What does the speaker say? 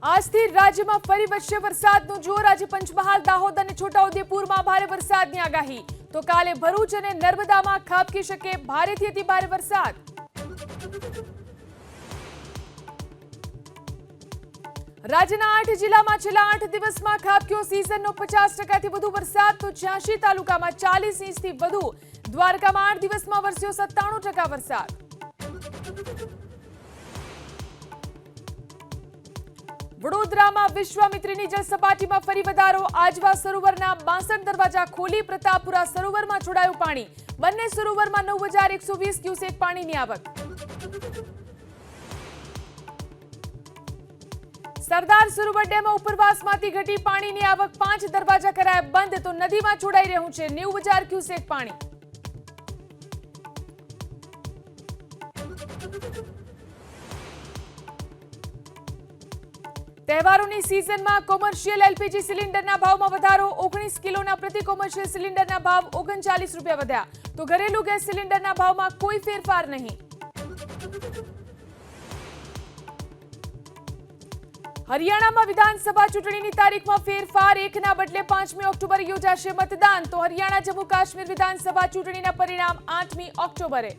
આજથી રાજ્યમાં ફરી વધશે વરસાદનું જોર। આજે પંચમહાલ, દાહોદ અને છોટાઉદેપુરમાં ભારે વરસાદની આગાહી। તો કાલે ભરૂચ અને નર્મદામાં ખાબકી શકે ભારેથી અતિ ભારે વરસાદ। રાજ્યના 8 જિલ્લામાં છેલ્લા 8 દિવસમાં ખાબક્યો સિઝનનો 50%થી વધુ વરસાદ। તો 86 તાલુકામાં 40 ઇંચથી વધુ। દ્વારકામાં 8 દિવસમાં વરસ્યો 97% વરસાદ। વડોદરામાં વિશ્વામિત્રીની જળસપાટીમાં ફરી વધારો। આજવા સરોવરના 62 દરવાજા ખોલી પ્રતાપપુરા સરોવરમાં છોડાયું પાણી। બંને સરોવરમાં 9120 ક્યુસેક પાણીની આવક। સરદાર સરોવર ડેમમાં ઉપરવાસમાંથી ઘટી પાણીની આવક। 5 દરવાજા કરાયા બંધ। તો નદીમાં છોડાઈ રહ્યું છે 90,000 ક્યુસેક પાણી। તહેવારોની સિઝનમાં કોમર્શિયલ એલપીજી સિલિન્ડરના ભાવમાં વધારો। 19 કિલોના પ્રતિ કોમર્શિયલ સિલિન્ડરના ભાવ 39 રૂપિયા વધ્યા। તો ઘરેલું ગેસ સિલિન્ડરના ભાવમાં કોઈ ફેરફાર નહીં। હરિયાણામાં વિધાનસભા ચૂંટણીની તારીખમાં ફેરફાર। 1ના બદલે 5મી ઓક્ટોબરે યોજાશે મતદાન। તો હરિયાણા જમ્મુ કાશ્મીર વિધાનસભા ચૂંટણીના પરિણામ 8મી ઓક્ટોબરે।